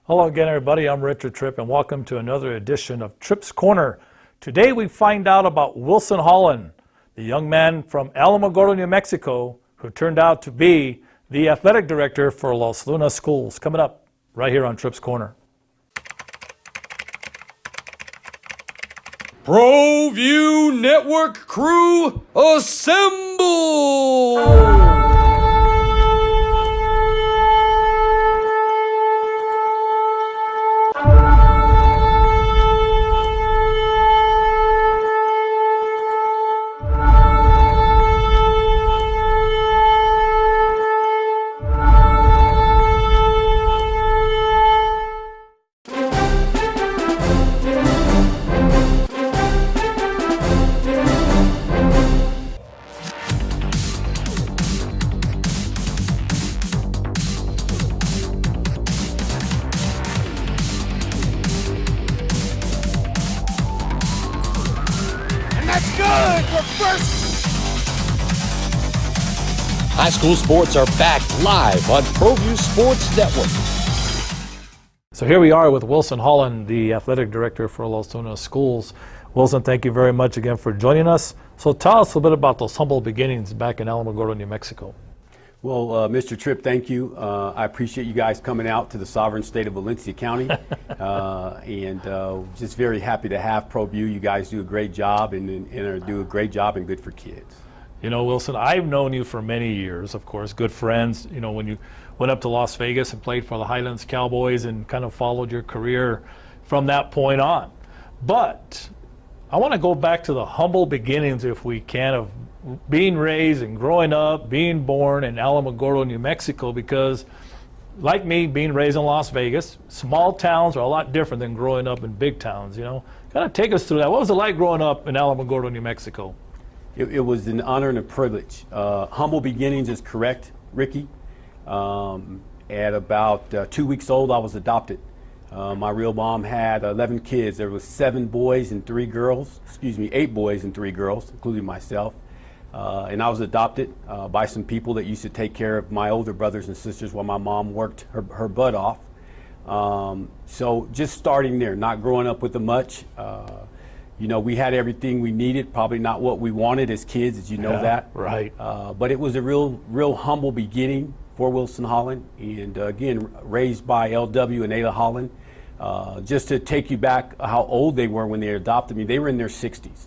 Hello again, everybody. I'm Richard Tripp, and welcome to another edition of Tripp's Corner. Today we find out about Wilson Holland, the young man from Alamogordo, New Mexico, who turned out to be the athletic director for Los Lunas Schools. Coming up right here on Tripp's Corner. Proview Network crew, assemble! High school sports are back live on Proview Sports Network. So here we are with Wilson Holland, the athletic director for Los Lunas Schools. Wilson, thank you very much again for joining us. So tell us a little bit about those humble beginnings back in Alamogordo, New Mexico. Well, Mr. Tripp, thank you. I appreciate you guys coming out to the sovereign state of Valencia County, and just very happy to have Proview. You guys do a great job and do a great job and good for kids. You know, Wilson, I've known you for many years, of course, good friends. You know, when you went up to Las Vegas and played for the Highlands Cowboys and kind of followed your career from that point on. But I want to go back to the humble beginnings, if we can, of being raised and growing up, being born in Alamogordo, New Mexico, because like me, being raised in Las Vegas, small towns are a lot different than growing up in big towns, you know. Kind of take us through that. What was it like growing up in Alamogordo, New Mexico? It was an honor and a privilege. Humble beginnings is correct, Ricky. At about 2 weeks old, I was adopted. My real mom had 11 kids. There was 8 boys and 3 girls, including myself. And I was adopted by some people that used to take care of my older brothers and sisters while my mom worked her butt off. So just starting there, not growing up with much. You know, we had everything we needed, probably not what we wanted as kids, as you know that. Right. But it was a real humble beginning for Wilson Holland. And again, raised by LW and Ayla Holland. Just to take you back how old they were when they adopted me, they were in their 60s.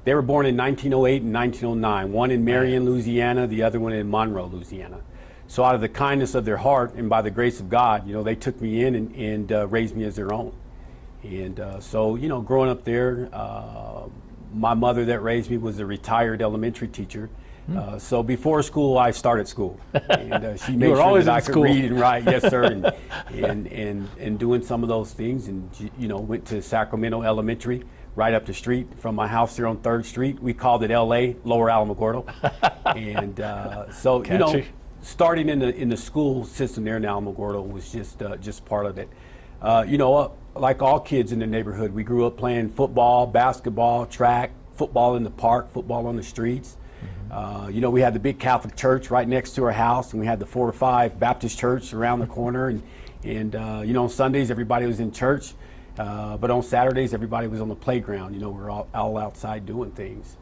They were born in 1908 and 1909, one in Marion, Louisiana, the other one in Monroe, Louisiana. So out of the kindness of their heart and by the grace of God, you know, they took me in and raised me as their own. And so, you know, growing up there, my mother that raised me was a retired elementary teacher. So before school, I started school. And she made sure that I could read and write, yes, sir, and doing some of those things. And, you know, went to Sacramento Elementary, right up the street from my house there on 3rd Street. We called it L.A., Lower Alamogordo. And so, you know, starting in the school system there in Alamogordo was just part of it. You know, like all kids in the neighborhood, we grew up playing football, basketball, track, football in the park, football on the streets. You know, we had the big Catholic church right next to our house, and we had the 4 or 5 Baptist church around the corner. And you know, on Sundays everybody was in church, but on Saturdays everybody was on the playground. You know, we were all outside doing things.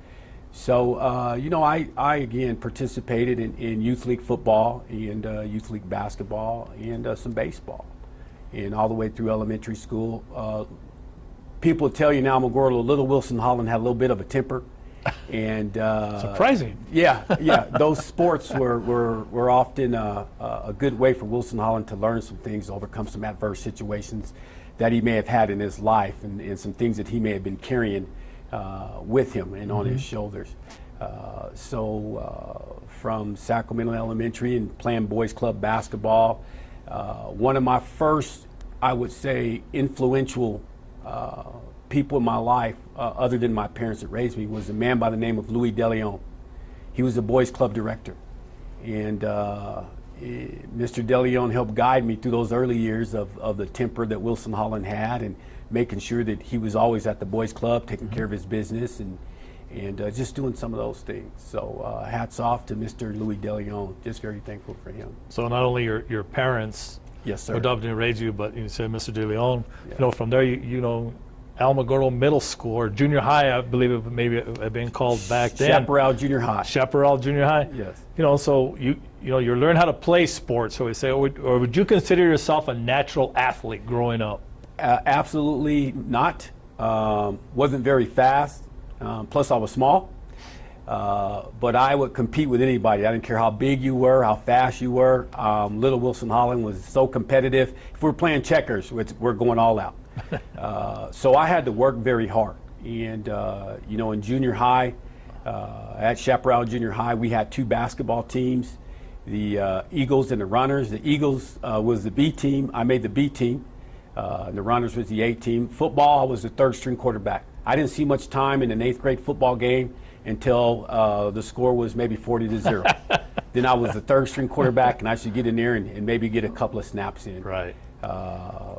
So, you know, I again participated in youth league football and youth league basketball and some baseball. And all the way through elementary school. People tell you now, Alamogordo, little Wilson Holland had a little bit of a temper. And surprising. Yeah. Those sports were often a good way for Wilson Holland to learn some things, overcome some adverse situations that he may have had in his life, and some things that he may have been carrying with him and on his shoulders. So from Sacramento Elementary and playing boys club basketball, one of my first, I would say, influential people in my life, other than my parents that raised me, was a man by the name of Louis DeLeon. He was a boys club director. And Mr. DeLeon helped guide me through those early years of the temper that Wilson Holland had, and making sure that he was always at the boys club, taking care of his business, and just doing some of those things. So hats off to Mr. Louis DeLeon. Just very thankful for him. So not only your parents Yes, sir. adopted and raised you, but you said Mr. De Leon. From there, you know, Alamogordo Middle School or junior high, I believe it maybe had been called back then. Chaparral Junior High. Chaparral Junior High. Yes. So you learn how to play sports. So we say, or would you consider yourself a natural athlete growing up? Absolutely not. Wasn't very fast. Plus, I was small. But I would compete with anybody. I didn't care how big you were, how fast you were. Little Wilson Holland was so competitive. If we're playing checkers, we're going all out. So I had to work very hard. And, in junior high, at Chaparral Junior High, we had 2 basketball teams, the Eagles and the Runners. The Eagles was the B team. I made the B team. And the Runners was the A team. Football, I was the 3rd-string quarterback. I didn't see much time in an 8th grade football game until the score was maybe 40-0. Then I was the 3rd-string quarterback, and I should get in there and maybe get a couple of snaps in. Right.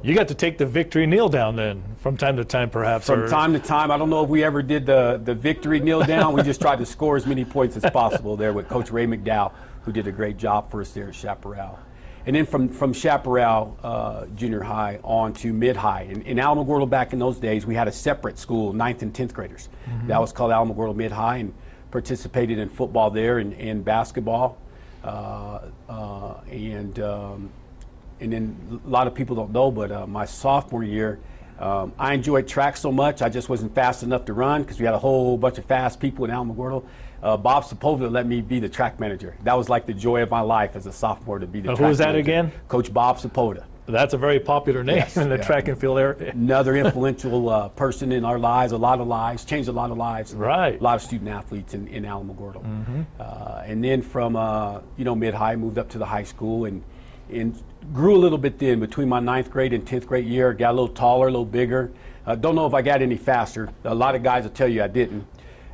You got to take the victory kneel down then, from time to time, perhaps. From time to time. I don't know if we ever did the victory kneel down. We just tried to score as many points as possible there with Coach Ray McDowell, who did a great job for us there at Chaparral. And then from Chaparral Junior High on to mid-high. In Alamogordo back in those days, we had a separate school, 9th and 10th graders. Mm-hmm. That was called Alamogordo Mid-High, and participated in football there and basketball. And then a lot of people don't know, but my sophomore year, I enjoyed track so much, I just wasn't fast enough to run because we had a whole bunch of fast people in Alamogordo. Bob Sepulveda let me be the track manager. That was like the joy of my life as a sophomore, to be the track manager. Who was that again? Coach Bob Sepulveda. That's a very popular name in the track and field area. Another influential person in our lives, a lot of lives, changed a lot of lives. Right. A lot of student athletes in Alamogordo. Mm-hmm. And then from mid-high, moved up to the high school and grew a little bit then between my 9th grade and 10th grade year. Got a little taller, a little bigger. Don't know if I got any faster. A lot of guys will tell you I didn't.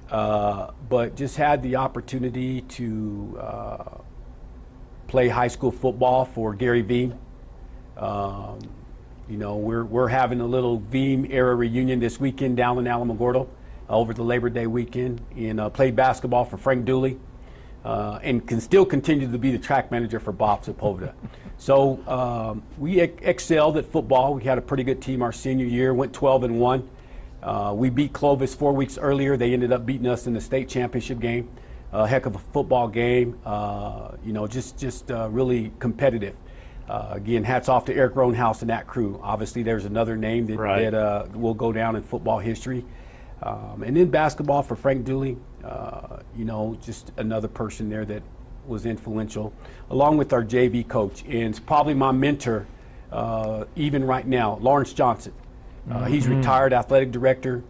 But just had the opportunity to play high school football for Gary Veem. We're having a little Veem era reunion this weekend down in Alamogordo over the Labor Day weekend, and played basketball for Frank Dooley, and can still continue to be the track manager for Bob Sepulveda. So we excelled at football. We had a pretty good team our senior year, went 12-1. We beat Clovis 4 weeks earlier. They ended up beating us in the state championship game. A heck of a football game. Just really competitive. Again, hats off to Eric Roanhouse and that crew. Obviously, there's another name that will go down in football history. And then basketball for Frank Dooley. Just another person there that was influential, along with our JV coach. And it's probably my mentor, even right now, Lawrence Johnson. He's retired athletic director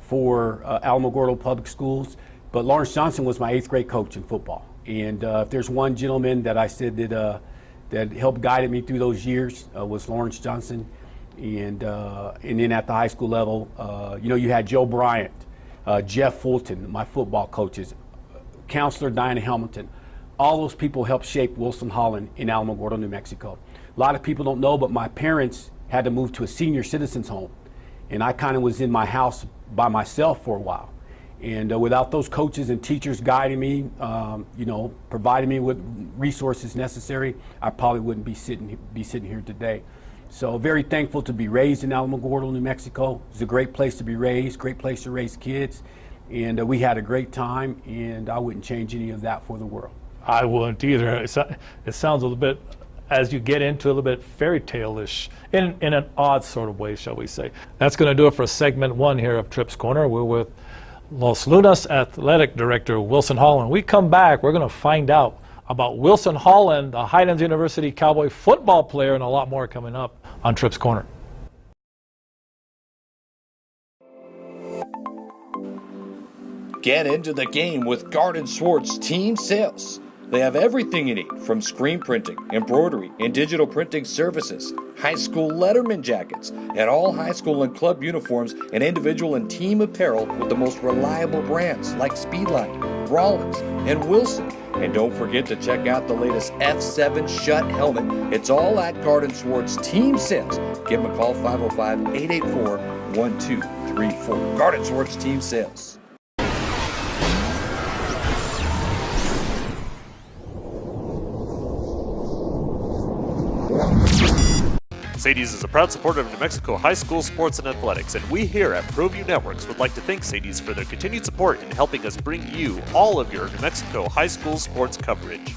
for Alamogordo Public Schools. But Lawrence Johnson was my 8th grade coach in football. And if there's one gentleman that I said that helped guide me through those years was Lawrence Johnson. And then at the high school level, you had Joe Bryant, Jeff Fulton, my football coaches, Counselor Diana Hamilton. All those people helped shape Wilson Holland in Alamogordo, New Mexico. A lot of people don't know, but my parents had to move to a senior citizens home. And I kind of was in my house by myself for a while. And without those coaches and teachers guiding me, providing me with resources necessary, I probably wouldn't be sitting here today. So very thankful to be raised in Alamogordo, New Mexico. It's a great place to be raised, great place to raise kids. And we had a great time, and I wouldn't change any of that for the world. I wouldn't either. It sounds a little bit, as you get into a little bit fairy tale-ish, in an odd sort of way, shall we say. That's going to do it for segment 1 here of Tripp's Corner. We're with Los Lunas Athletic Director Wilson Holland. When we come back, we're going to find out about Wilson Holland, the Highlands University Cowboy football player, and a lot more coming up on Tripp's Corner. Get into the game with Garden Swartz Team Sales. They have everything you need, from screen printing, embroidery, and digital printing services, high school letterman jackets, and all high school and club uniforms and individual and team apparel with the most reliable brands like Speedline, Rollins, and Wilson. And don't forget to check out the latest F7 Shut helmet. It's all at Garden Swartz Team Sales. Give them a call, 505-884-1234. Garden Swartz Team Sales. Sadie's is a proud supporter of New Mexico high school sports and athletics, and we here at Proview Networks would like to thank Sadie's for their continued support in helping us bring you all of your New Mexico high school sports coverage.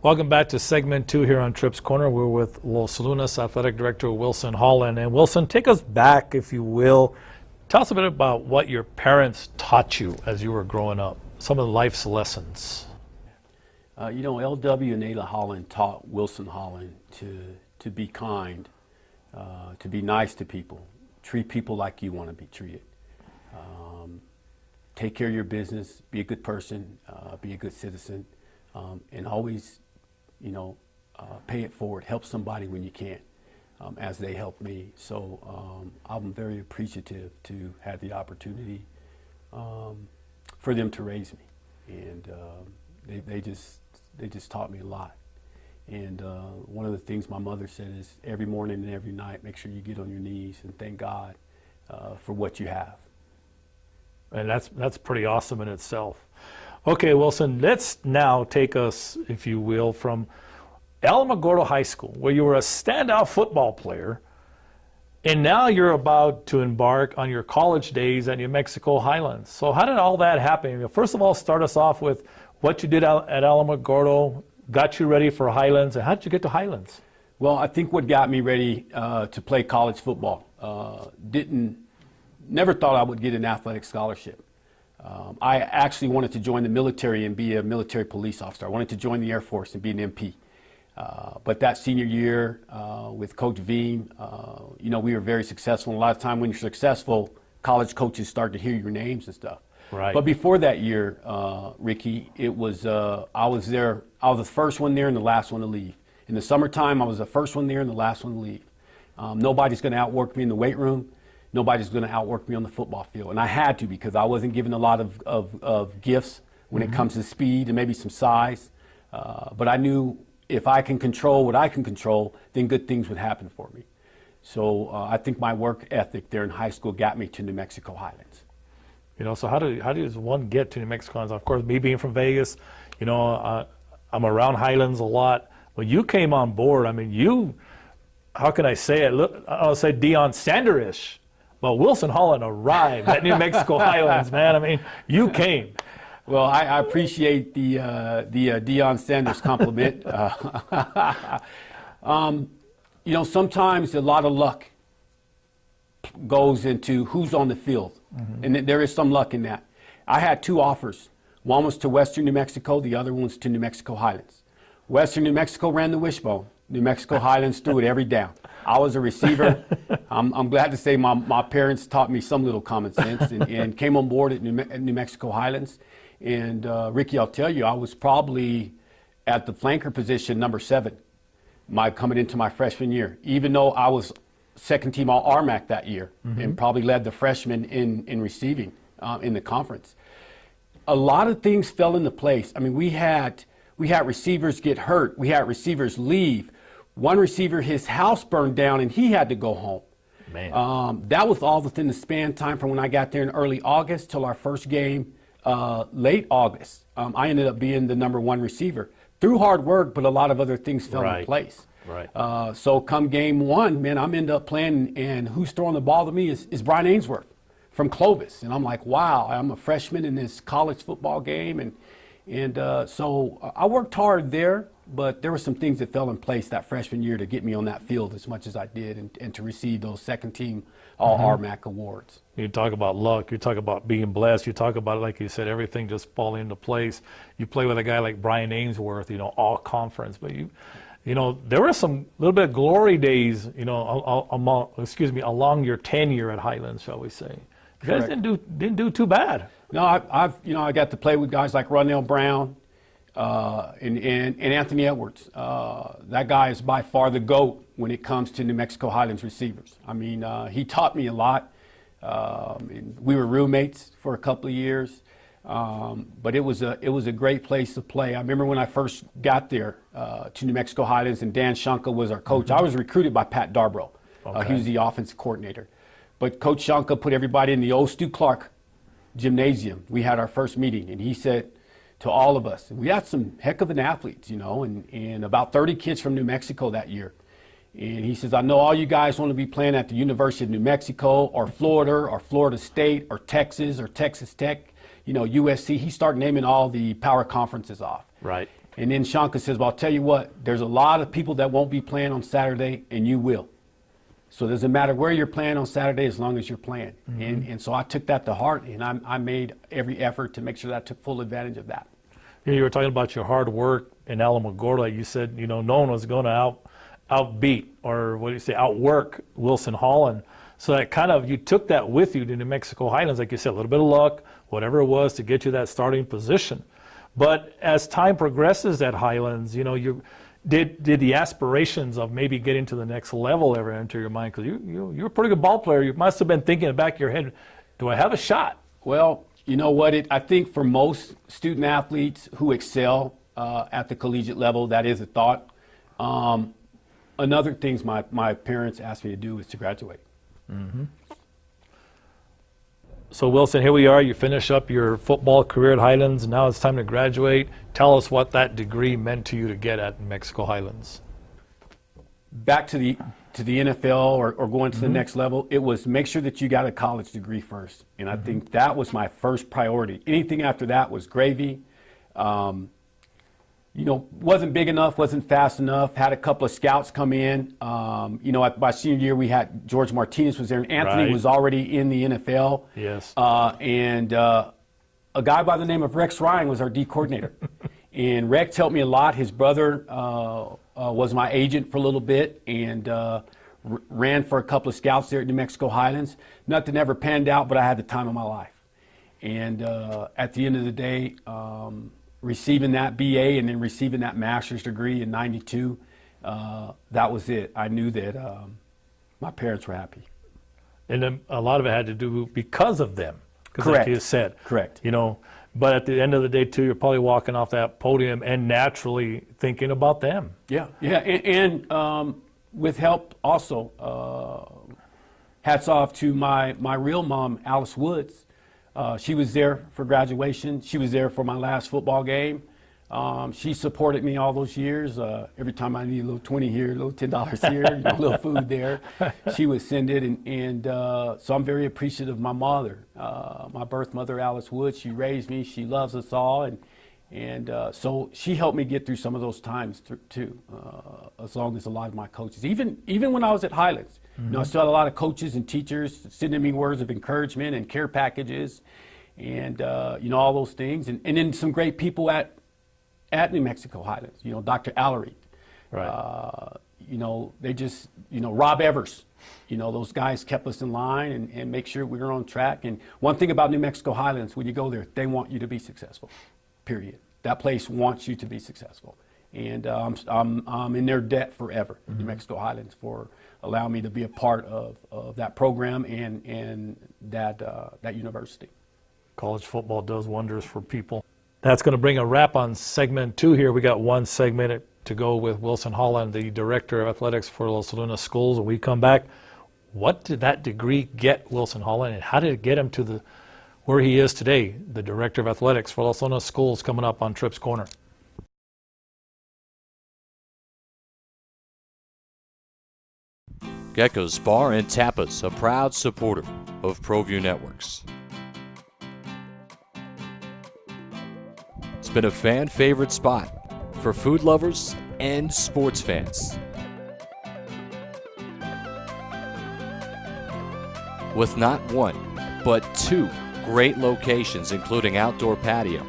Welcome back to segment 2 here on Tripp's Corner. We're with Los Lunas Athletic Director Wilson Holland. And Wilson, take us back, if you will. Tell us a bit about what your parents taught you as you were growing up, some of life's lessons. LW and Ayla Holland taught Wilson Holland to be kind, to be nice to people, treat people like you want to be treated. Take care of your business, be a good person, be a good citizen, and always pay it forward, help somebody when you can, as they helped me. So I'm very appreciative to have the opportunity for them to raise me, and they just taught me a lot. And one of the things my mother said is every morning and every night, make sure you get on your knees and thank God for what you have. And that's pretty awesome in itself. Okay, Wilson, let's now take us, if you will, from Alamogordo High School, where you were a standout football player, and now you're about to embark on your college days at New Mexico Highlands. So how did all that happen? First of all, start us off with what you did at Alamogordo, got you ready for Highlands, and how did you get to Highlands? Well, I think what got me ready to play college football, never thought I would get an athletic scholarship. I actually wanted to join the military and be a military police officer. I wanted to join the Air Force and be an MP. But that senior year with Coach Veen, we were very successful. And a lot of time when you're successful, college coaches start to hear your names and stuff. Right. But before that year, Ricky, it was I was there. I was the first one there and the last one to leave. In the summertime, I was the first one there and the last one to leave. Nobody's going to outwork me in the weight room. Nobody's going to outwork me on the football field. And I had to, because I wasn't given a lot of gifts when it comes to speed and maybe some size. But I knew if I can control what I can control, then good things would happen for me. So I think my work ethic there in high school got me to New Mexico Highlands. So how does one get to New Mexico Highlands? Of course, me being from Vegas, I'm around Highlands a lot. When you came on board, how can I say it? Look, I'll say Deion Sanders-ish. Well, Wilson Holland arrived at New Mexico Highlands, man. You came. Well, I appreciate the Deion Sanders compliment. Sometimes a lot of luck goes into who's on the field, and there is some luck in that. I had 2 offers. One was to Western New Mexico, the other one was to New Mexico Highlands. Western New Mexico ran the wishbone. New Mexico Highlands threw it every down. I was a receiver. I'm glad to say my parents taught me some little common sense and came on board at New Mexico Highlands. And Ricky, I'll tell you, I was probably at the flanker position number 7 coming into my freshman year, even though I was second team All-RMAC that year and probably led the freshmen in receiving in the conference. A lot of things fell into place. We had receivers get hurt. We had receivers leave. One receiver, his house burned down and he had to go home. Man. That was all within the span time from when I got there in early August till our first game late August. I ended up being the number 1 receiver through hard work, but a lot of other things fell into place. Right. So come game 1, man, I'm end up playing, and who's throwing the ball to me is Brian Ainsworth from Clovis. And I'm like, wow, I'm a freshman in this college football game. And so I worked hard there, but there were some things that fell in place that freshman year to get me on that field as much as I did and to receive those second team All-RMAC awards. You talk about luck, you talk about being blessed, you talk about, like you said, everything just falling into place. You play with a guy like Brian Ainsworth, all conference, but there were some little bit of glory days, along your tenure at Highlands, shall we say. You guys didn't do too bad. No, I got to play with guys like Ronell Brown and Anthony Edwards. That guy is by far the GOAT when it comes to New Mexico Highlands receivers. He taught me a lot. We were roommates for a couple of years, but it was a great place to play. I remember when I first got there to New Mexico Highlands, and Dan Shunka was our coach. I was recruited by Pat Darbrough. He was the offensive coordinator. But Coach Shunka put everybody in the old Stu Clark gymnasium. We had our first meeting, and he said to all of us. We had some heck of an athletes, you know, and about 30 kids from New Mexico that year. And he says, I know all you guys want to be playing at the University of New Mexico or Florida State or Texas Tech, you know, USC. He started naming all the power conferences off. Right. And then Shanka says, well, I'll tell you what, there's a lot of people that won't be playing on Saturday, and you will. So it doesn't matter where you're playing on Saturday as long as you're playing. And so I took that to heart, and I made every effort to make sure that I took full advantage of that. You were talking about your hard work in Alamogordo. You said, you know, no one was going to outbeat, or what do you say, outwork Wilson Holland. So that kind of, you took that with you to New Mexico Highlands, like you said, a little bit of luck, whatever it was to get you that starting position. But as time progresses at Highlands, you know, did the aspirations of maybe getting to the next level ever enter your mind? Because you're a pretty good ball player. You must have been thinking in the back of your head, do I have a shot? Well, you know what? I think for most student athletes who excel at the collegiate level, that is a thought. Another things my parents asked me to do is to graduate. Mm-hmm. So Wilson, here we are. You finish up your football career at Highlands. Now it's time to graduate. Tell us what that degree meant to you to get at New Mexico Highlands. Back to the NFL or going to the next level, it was make sure that you got a college degree first. And I think that was my first priority. Anything after that was gravy. You know, wasn't big enough, wasn't fast enough. Had a couple of scouts come in. You know, at my senior year, we had George Martinez was there, and Anthony was already in the NFL. Yes. And a guy by the name of Rex Ryan was our D coordinator. And Rex helped me a lot. His brother was my agent for a little bit, and ran for a couple of scouts there at New Mexico Highlands. Nothing ever panned out, but I had the time of my life. And at the end of the day, receiving that BA and then receiving that master's degree in '92, that was it. I knew that my parents were happy. And then a lot of it had to do because of them. Correct. Like you said. Correct. You know, but at the end of the day, too, you're probably walking off that podium and naturally thinking about them. Yeah, yeah, and with help also. Hats off to my real mom, Alice Woods. She was there for graduation. She was there for my last football game. She supported me all those years. Every time I needed a little 20 here, a little $10 here, you know, a little food there, she would send it. And so I'm very appreciative of my mother, my birth mother, Alice Woods. She raised me. She loves us all. And so she helped me get through some of those times too, as long as a lot of my coaches. Even when I was at Highlands, you know, I still had a lot of coaches and teachers sending me words of encouragement and care packages, and you know, all those things. And then some great people at New Mexico Highlands. You know, Dr. Allery. Right. You know, they just, you know, Rob Evers. You know, those guys kept us in line and make sure we were on track. And one thing about New Mexico Highlands, when you go there, they want you to be successful. Period. That place wants you to be successful, and I'm in their debt forever, New Mexico Highlands, for allowing me to be a part of that program and that university. College football does wonders for people. That's going to bring a wrap on segment 2 here. We got one segment to go with Wilson Holland, the Director of Athletics for Los Lunas Schools. When we come back, what did that degree get Wilson Holland, and how did it get him to where he is today, the Director of Athletics for Los Lunas Schools, coming up on Tripp's Corner. Gecko's Bar and Tapas, a proud supporter of Proview Networks. It's been a fan favorite spot for food lovers and sports fans. With not one, but 2 great locations, including outdoor patio,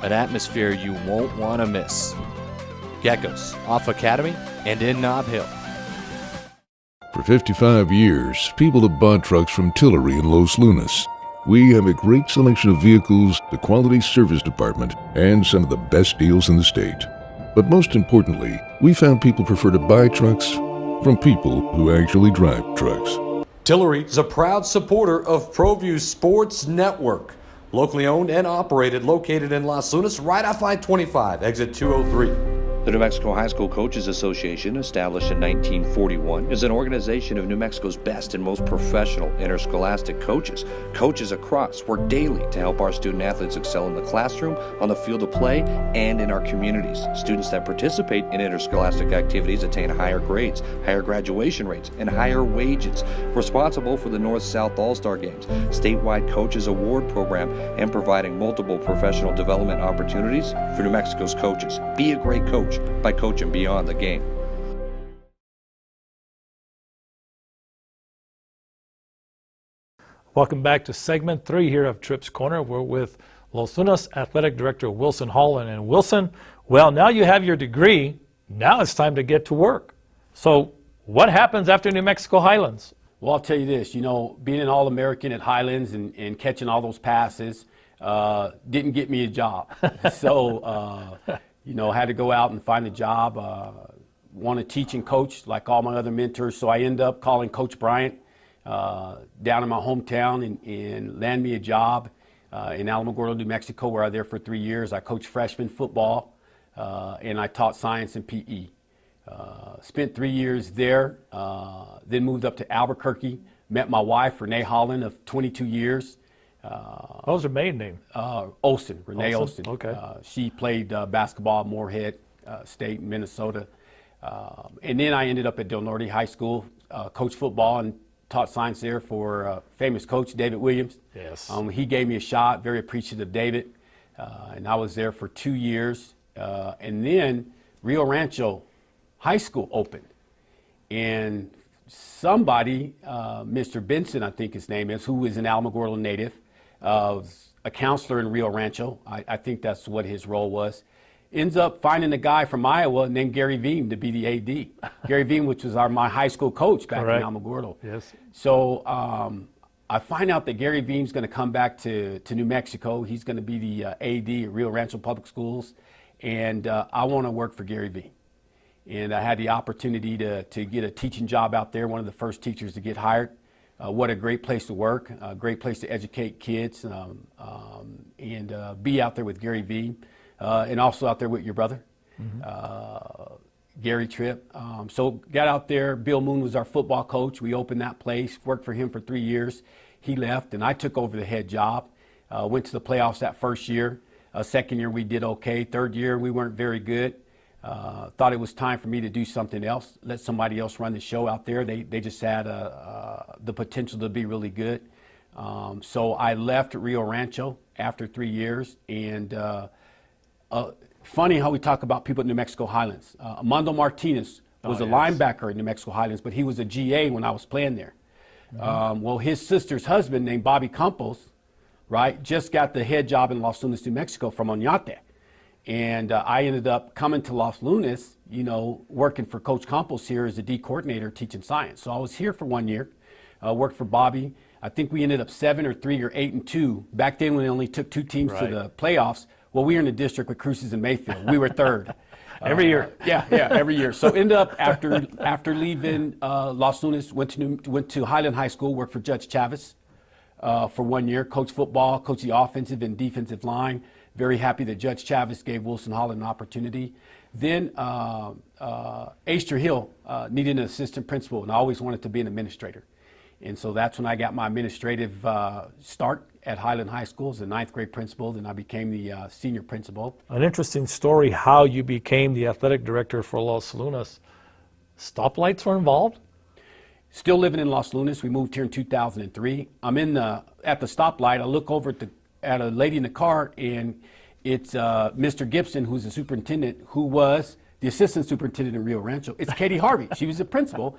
an atmosphere you won't want to miss. Gecko's, off Academy and in Nob Hill. For 55 years, people have bought trucks from Tillery in Los Lunas. We have a great selection of vehicles, the quality service department, and some of the best deals in the state. But most importantly, we found people prefer to buy trucks from people who actually drive trucks. Tillery is a proud supporter of Proview Sports Network. Locally owned and operated, located in Los Lunas, right off I-25, exit 203. The New Mexico High School Coaches Association, established in 1941, is an organization of New Mexico's best and most professional interscholastic coaches. Coaches across work daily to help our student athletes excel in the classroom, on the field of play, and in our communities. Students that participate in interscholastic activities attain higher grades, higher graduation rates, and higher wages. Responsible for the North-South All-Star Games, statewide Coaches Award Program, and providing multiple professional development opportunities for New Mexico's coaches. Be a great coach by coaching beyond the game. Welcome back to segment 3 here of Tripp's Corner. We're with Los Lunas Athletic Director Wilson Holland. And Wilson, well, now you have your degree. Now it's time to get to work. So what happens after New Mexico Highlands? Well, I'll tell you this, being an All-American at Highlands and catching all those passes didn't get me a job. So, had to go out and find a job, want to teach and coach like all my other mentors. So I ended up calling Coach Bryant down in my hometown and land me a job in Alamogordo, New Mexico, where I was there for 3 years. I coached freshman football and I taught science and PE. Spent 3 years there, then moved up to Albuquerque, met my wife, Renee Holland, of 22 years. What was her maiden name? Olson, Renee Olson. Okay. She played basketball at Moorhead State in Minnesota. And then I ended up at Del Norte High School, coached football and taught science there for famous coach David Williams. Yes. He gave me a shot, very appreciative of David. And I was there for 2 years. And then Rio Rancho High School opened. And somebody, Mr. Benson, I think his name is, who is an Alamogordo native, a counselor in Rio Rancho, I think that's what his role was, ends up finding a guy from Iowa named Gary Veem to be the AD. Gary Veem, which was my high school coach back Correct. in Alamogordo. Yes. So I find out that Gary Veem's going to come back to New Mexico. He's going to be the AD at Rio Rancho Public Schools, and I want to work for Gary Veem. And I had the opportunity to get a teaching job out there, one of the first teachers to get hired. What a great place to work, a great place to educate kids, and be out there with Gary Veem, and also out there with your brother, Gary Tripp. So got out there. Bill Moon was our football coach. We opened that place, worked for him for 3 years. He left, and I took over the head job. Went to the playoffs that first year. Second year, we did okay. Third year, we weren't very good. Thought it was time for me to do something else, let somebody else run the show out there. They just had the potential to be really good. So I left Rio Rancho after 3 years. And funny how we talk about people at New Mexico Highlands. Armando Martinez was a linebacker at New Mexico Highlands, but he was a GA when I was playing there. Well, his sister's husband, named Bobby Campos, right, just got the head job in Los Lunas, New Mexico from Oñate. And I ended up coming to Los Lunas, working for Coach Campos here as a D coordinator teaching science. So I was here for 1 year, worked for Bobby. I think we ended up 7-3 or 8-2. Back then when they only took 2 teams to the playoffs, well, we were in the district with Cruces and Mayfield. We were third. Every year. Yeah, every year. So ended up after leaving Los Lunas, went to Highland High School, worked for Judge Chavez for 1 year, coached football, coached the offensive and defensive line. Very happy that Judge Chavez gave Wilson Holland an opportunity. Then Astor Hill needed an assistant principal, and I always wanted to be an administrator. And so that's when I got my administrative start at Highland High School as a 9th grade principal. Then I became the senior principal. An interesting story how you became the athletic director for Los Lunas. Stoplights were involved? Still living in Los Lunas. We moved here in 2003. I'm at the stoplight. I look over at a lady in the car, and it's Mr. Gibson, who's the superintendent, who was the assistant superintendent in Rio Rancho. It's Katie Harvey. She was the principal.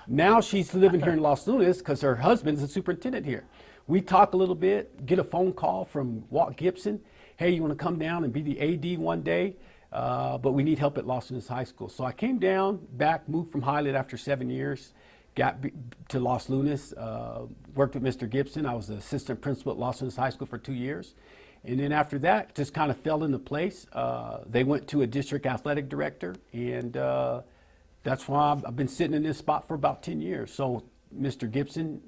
Now she's living here in Los Lunas because her husband's the superintendent here. We talk a little bit, get a phone call from Walt Gibson. Hey, you want to come down and be the AD one day? But we need help at Los Lunas High School. So I came down, back, moved from Highland after 7 years. Got to Los Lunas, worked with Mr. Gibson. I was the assistant principal at Los Lunas High School for 2 years. And then after that, just kind of fell into place. They went to a district athletic director, and that's why I've been sitting in this spot for about 10 years. So Mr. Gibson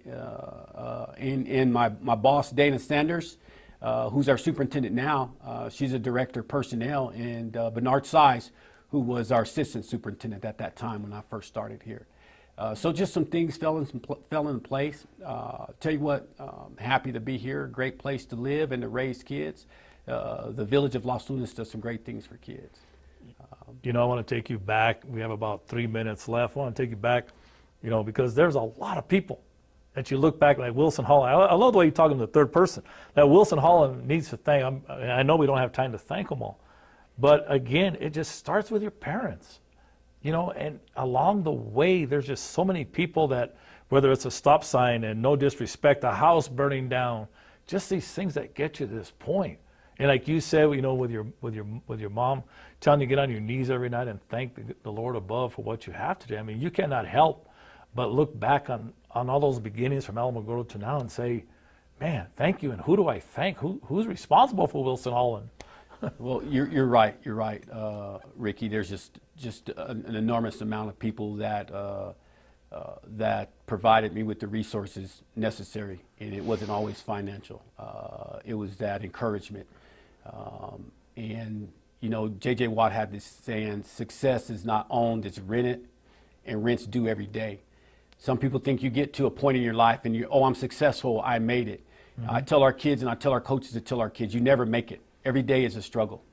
and my boss, Dana Sanders, who's our superintendent now, she's a director of personnel, and Bernard Size, who was our assistant superintendent at that time when I first started here. So just some things fell in place. Tell you what, happy to be here. Great place to live and to raise kids. The village of Los Lunas does some great things for kids. You know, I want to take you back. We have about 3 minutes left. I want to take you back, you know, because there's a lot of people that you look back like Wilson Holland. I love the way you talk in the third person. That Wilson Holland needs to thank. I know we don't have time to thank them all, but again, it just starts with your parents, you know. And along the way, there's just so many people that, whether it's a stop sign and no disrespect, a house burning down, just these things that get you to this point. And like you said, you know, with your mom telling you to get on your knees every night and thank the Lord above for what you have today. I mean, you cannot help but look back on all those beginnings from Alamogordo to now and say, man, thank you. And who do I thank? Who's responsible for Wilson Holland? Well, you're right. You're right, Ricky. There's just an enormous amount of people that that provided me with the resources necessary, and it wasn't always financial. It was that encouragement. And you know, J.J. Watt had this saying: "Success is not owned; it's rented, and rent's due every day." Some people think you get to a point in your life and you, I'm successful, I made it. Mm-hmm. I tell our kids, and I tell our coaches to tell our kids, you never make it. Every day is a struggle.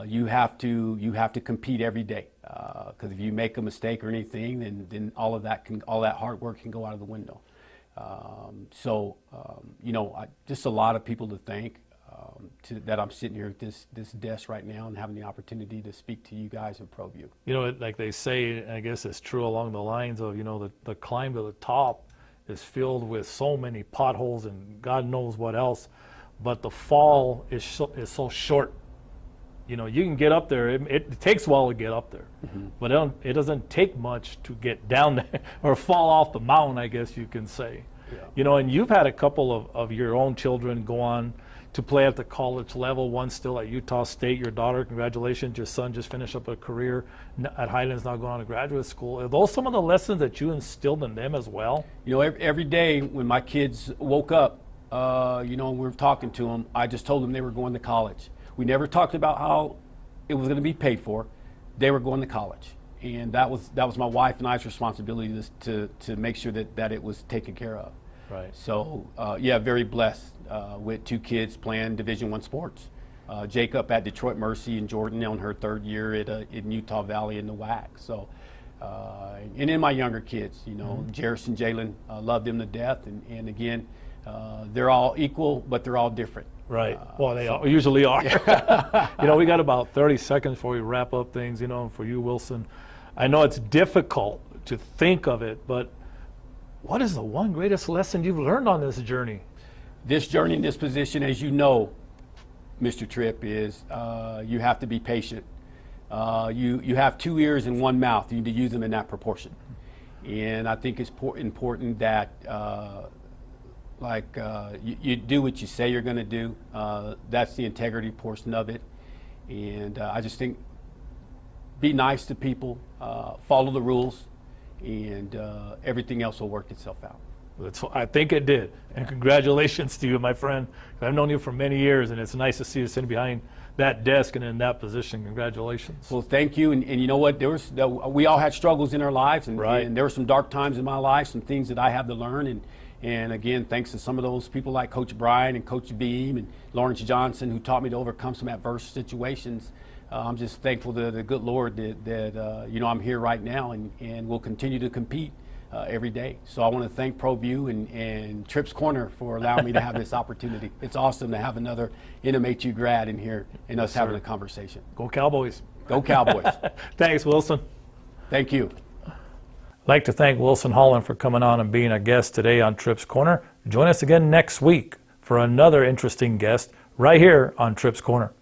You have to compete every day, because if you make a mistake or anything, then all that hard work can go out of the window. You know, just a lot of people to thank. That I'm sitting here at this desk right now and having the opportunity to speak to you guys in Proview. You know, like they say, and I guess it's true along the lines of, you know, the climb to the top is filled with so many potholes and God knows what else, but the fall is so short. You know, you can get up there. It takes a while to get up there, mm-hmm. but it doesn't take much to get down there or fall off the mountain, I guess you can say. Yeah. You know, and you've had a couple of your own children go on to play at the college level, one still at Utah State. Your daughter, congratulations. Your son just finished up a career at Highlands, now going on to graduate school. Are those some of the lessons that you instilled in them as well? You know, every day when my kids woke up, you know, and we were talking to them, I just told them they were going to college. We never talked about how it was going to be paid for. They were going to college. And that was my wife and I's responsibility to make sure that it was taken care of. Right. So, yeah, very blessed with two kids playing Division I sports. Jacob at Detroit Mercy and Jordan on her third year in Utah Valley in the WAC. So, and then my younger kids, you know, mm-hmm. Jairus and Jalen, love them to death. And again, they're all equal, but they're all different. Right. Well, they usually are. You know, we got about 30 seconds before we wrap up things, you know, for you, Wilson. I know it's difficult to think of it, but what is the one greatest lesson you've learned on this journey? This journey in this position, as you know, Mr. Tripp, is you have to be patient. You have two ears and one mouth. You need to use them in that proportion. And I think it's important that you do what you say you're going to do. That's the integrity portion of it. And I just think be nice to people, follow the rules, and everything else will work itself out. I think it did. And congratulations to you, my friend. I've known you for many years, and it's nice to see you sitting behind that desk and in that position. Congratulations. Well, thank you. And you know what? We all had struggles in our lives, and, right. and there were some dark times in my life, some things that I had to learn. And again, thanks to some of those people like Coach Bryan and Coach Beam and Lawrence Johnson, who taught me to overcome some adverse situations. I'm just thankful to the good Lord that you know, I'm here right now and will continue to compete every day. So I want to thank Proview and Tripp's Corner for allowing me to have this opportunity. It's awesome to have another NMHU grad in here and us having a conversation. Go Cowboys. Go Cowboys. Thanks, Wilson. Thank you. I'd like to thank Wilson Holland for coming on and being a guest today on Tripp's Corner. Join us again next week for another interesting guest right here on Tripp's Corner.